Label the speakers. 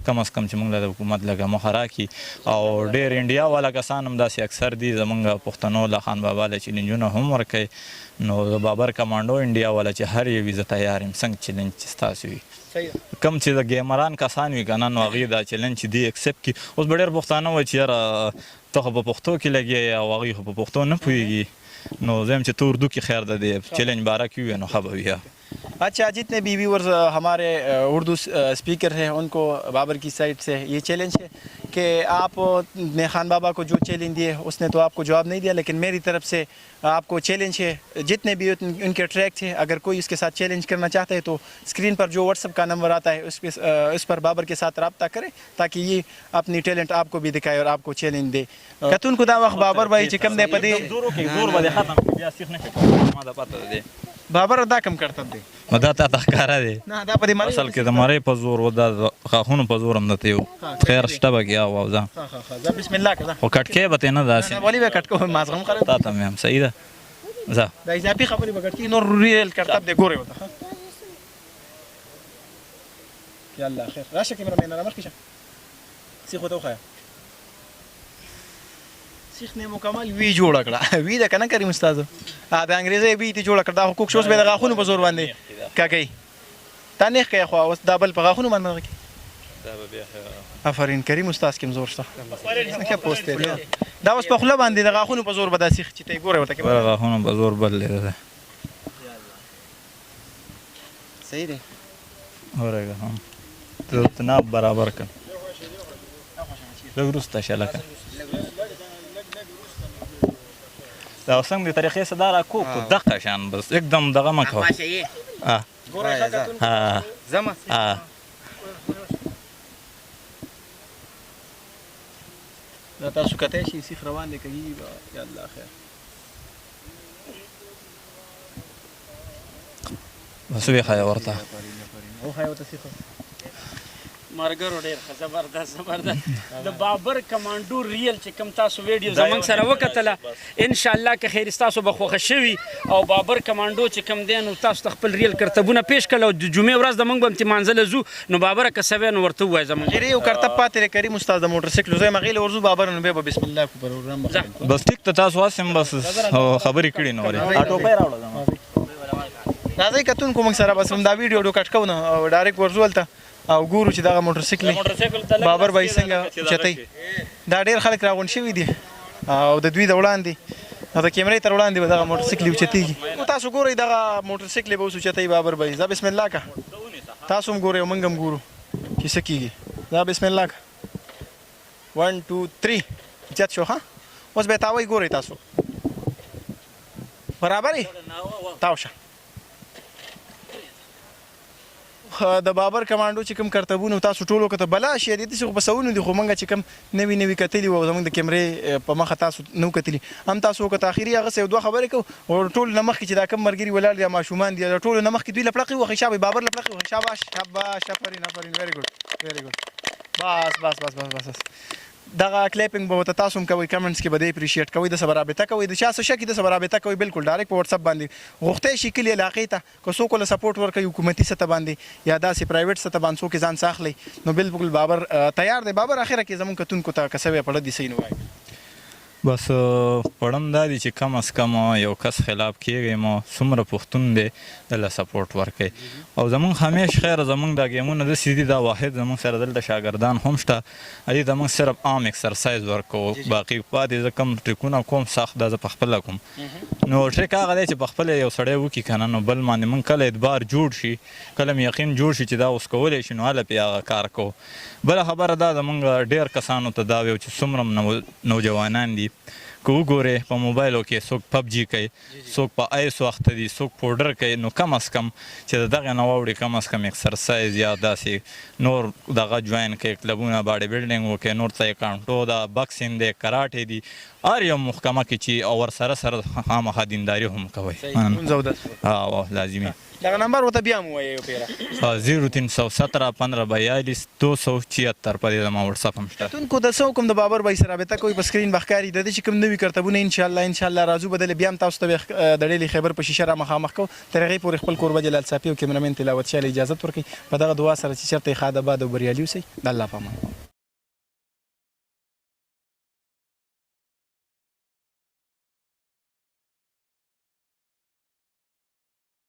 Speaker 1: کم از کم چې موږ له د حکومت لږه مخه راکړي او ډېر انډیا والا کسان هم داسې اکثر دي زموږ پښتنو له خان بابا له چیلنجونه هم ورکوي نو د بابر کمانډو انډیا والا چې هر یو وي زه تیار یم څنګه چیلنج چې ستاسو وي کم چې د ګیمران کسان وي که نه نو هغوی دا چیلنج چې دی اکسپټ کړي اوس به ډېر پښتانه وایي چې یاره ته خو په پښتو کې لګې او هغوی خو په پښتو نه پوهېږي نو زه یم چې ته اردو کې خیر ده دی چیلنج باره کې وي نو ښه به وي
Speaker 2: अच्छा जितने भी व्यूअर्स हमारे उर्दू स्पीकर हैं उनको बाबर की साइड से ये चैलेंज है कि आप ने खान बाबा को जो चैलेंज दिए उसने तो आपको जवाब नहीं दिया लेकिन मेरी तरफ से आपको चैलेंज है जितने भी उनके ट्रैक थे अगर कोई उसके साथ चैलेंज करना चाहता है तो स्क्रीन पर जो व्हाट्सएप का नंबर आता है उस पर बाबर के साथ रब्ता करें ताकि ये अपनी टैलेंट आपको भी दिखाए और आपको चैलेंज दे कतुन खुदा वक्त बाबर भाई चिकम दे पदे बाबर دا کم کرتا دی
Speaker 1: دا تا ښکاره دی
Speaker 2: نه دا په دې معنی
Speaker 1: اصل کې د مرۍ په زور و دا غاښونو په زور هم درته یو خیر شته به کې او ځه
Speaker 2: ځه بسم الله که
Speaker 1: خو کټکې به ترې نه داسې
Speaker 2: ولې به کټکو مازغه هم خراب
Speaker 1: تا ته مې هم صحیح ده ځه
Speaker 2: دا اضافي خبرې به کټکې نور ریل کرتب دی ګورې ورته یالله خیر راشه کیمرامین را مخکې شه سیخ ورته وښیه سیخ نه مکمل وی جوړ کړه وی د کنه کریم استاد د انګریزي وی ته جوړ کړه دا حقوق شوس به د غاخونو په زور باندې کاږي تا نه ښه خو اوس دا بل په غاخونو باندې دا به بیا افرین کریم استاد کوم زور شته څنګه پوسټ دی دا اوس په خله باندې د غاخونو په زور به دا سیخ چې ته ګوره ورته کې
Speaker 1: غاخونو په زور بل لیدل
Speaker 2: صحیح دی
Speaker 1: اورګه هم ته تناب برابر کړ لګروسته شلکه دا څنګه د طریقې سره دا راکوب دقه شان بس एकदम دغه مه کوه
Speaker 2: زما دا تاسو کته شي سیخ روان دی کوي یا الله خیر
Speaker 1: بس وی خای ورته
Speaker 2: او خای ورته سیخ
Speaker 3: مرګرو ډېر زبردست د بابر کمانډو ریل چې کوم تاسو ویډیو زمونږ سره وکتله ان شاء الله که خیر تاسو به خوښه شوي او بابر کمانډو چې کوم دی نو تاسو ته خپل ریل کرتبونه پیش کړل او د جمعې ورځ د موږ به امتې مانځله ځو نو بابره که څه وی نو ورته ووایه زمونږ
Speaker 2: غیر یو کرتب پاتې دی کریم استاد د موټر سایکل زه مغیل ورځو بابر نو بیا به بسم الله کو پروګرام
Speaker 1: بس ټیک ته تاسو واسم بس خبرې کړي نو ورې اټوپای راوړل
Speaker 2: راځئ کتون کوم سره بس دا ویډیو ډو کټ کو نه او ډایرکټ ورزول ته او ګورو چې دغه موټر سایکل بابر بای څنګه چتای دا ډیر خلک راغون شوي دي او د دوی د وړاندې د کیمرې تر وړاندې دغه موټر سایکل چتیږي تاسو ګورئ دغه موټر سایکل به اوس چتای بابر بای دا بسم الله کا تاسو هم ګورئ موږ هم ګورو چې څه کیږي دا بسم الله کا 1 2 3 چت شو ها اوس به تاوی ګورئ تاسو برابرې تاوشه د بابر کمانډو چې کوم کرتبونه تاسو ټولو کته بلا شي دي چې په سونو دي خو مونږ چې کوم نوی کتلی وو زمونږ د کیمرې په مخه تاسو نو کتلی هم تاسو کته اخیری هغه څه دوه خبرې کو او ټول نمخ چې دا کم مرګري ولاړ دي ماشومان دي ټول نمخ کې دوی لپړقي وخه شابه بابر لپړقي وخه شاباش شاباش افرین ویری ګډ بس دغه کلیپینګ به وته تاسو هم کوئ کمنټس کې به دې اپریشیټ کوئ د سره رابطه کوئ د چا څه شکې د سره رابطه کوئ بالکل ډایرکټ په واتساپ باندې غوښتئ شي کلي علاقې ته که څوک له سپورټ ورکوي حکومتي سطح باندې یا داسې پرایویټ سطح باندې څوک ځان ساخلی نو بالکل بابر تیار دی بابر اخره کې زمونږ کتونکو ته که څه وی پړه دي صحیح نه وایي
Speaker 1: بس پړم دا دی چې کم از کم یو کس خلاف کېږي مو څومره پښتون دی دله سپورټ ورکوي او زمونږ همیش خیر زمونږ دا ګیمونه داسې دي دا واحد زمونږ سره دلته شاګردان هم شته دې ته موږ صرف عام اکسرسایز ورکوو باقي پاتې زه کوم ټریکونه کوم سخت دا زه پخپله کوم نو ټریک هغه دی چې پخپله یو سړی وکړي که نه نو بل باندې موږ کله اعتبار جوړ شي کله مې یقین جوړ شي چې دا اوس کولی شي نو هله پې هغه کار کوو بله خبره دا زمونږ ډېر کسانو ته دا ویو چې څومره نوجوانان دي که وګورې په موبایلو کې څوک پبجي کوي څوک په آیس وخته دي څوک پوډر کوي نو کم از کم چې د دغې نه واوړي کم از کم اکسرسایز یا داسې نور دغه جوین کوي کلبونه باډي بلډینګ وکړي نور ته یې کانټو ده بکسینګ دی کراټې دي هر یو محکمه کې چې او ورسره سره خامخا دینداري هم کوئ
Speaker 2: لمونځ او اودس
Speaker 1: لازمي
Speaker 2: دغه نمبر ورته بیا مو وایي یو پیره
Speaker 1: 0317 1542 276 په دې زما واتساپ هم شته
Speaker 2: کتونکو د څه حکم د بابر بای سره رابطه کوي په سکرین بخکاری د دې چې کوم نوي کرتبونه ان شاء الله راځو بدل بیا هم تاسو ته د ډیلی خبر په شیشه را مخامخ کو تر هغه پورې خپل کوربه جلال صافي او کیمرامین تلاوت شاله اجازه ورکړي په دغه دعا سره چې چرته خاده باد او بریالي اوسئ د الله پامان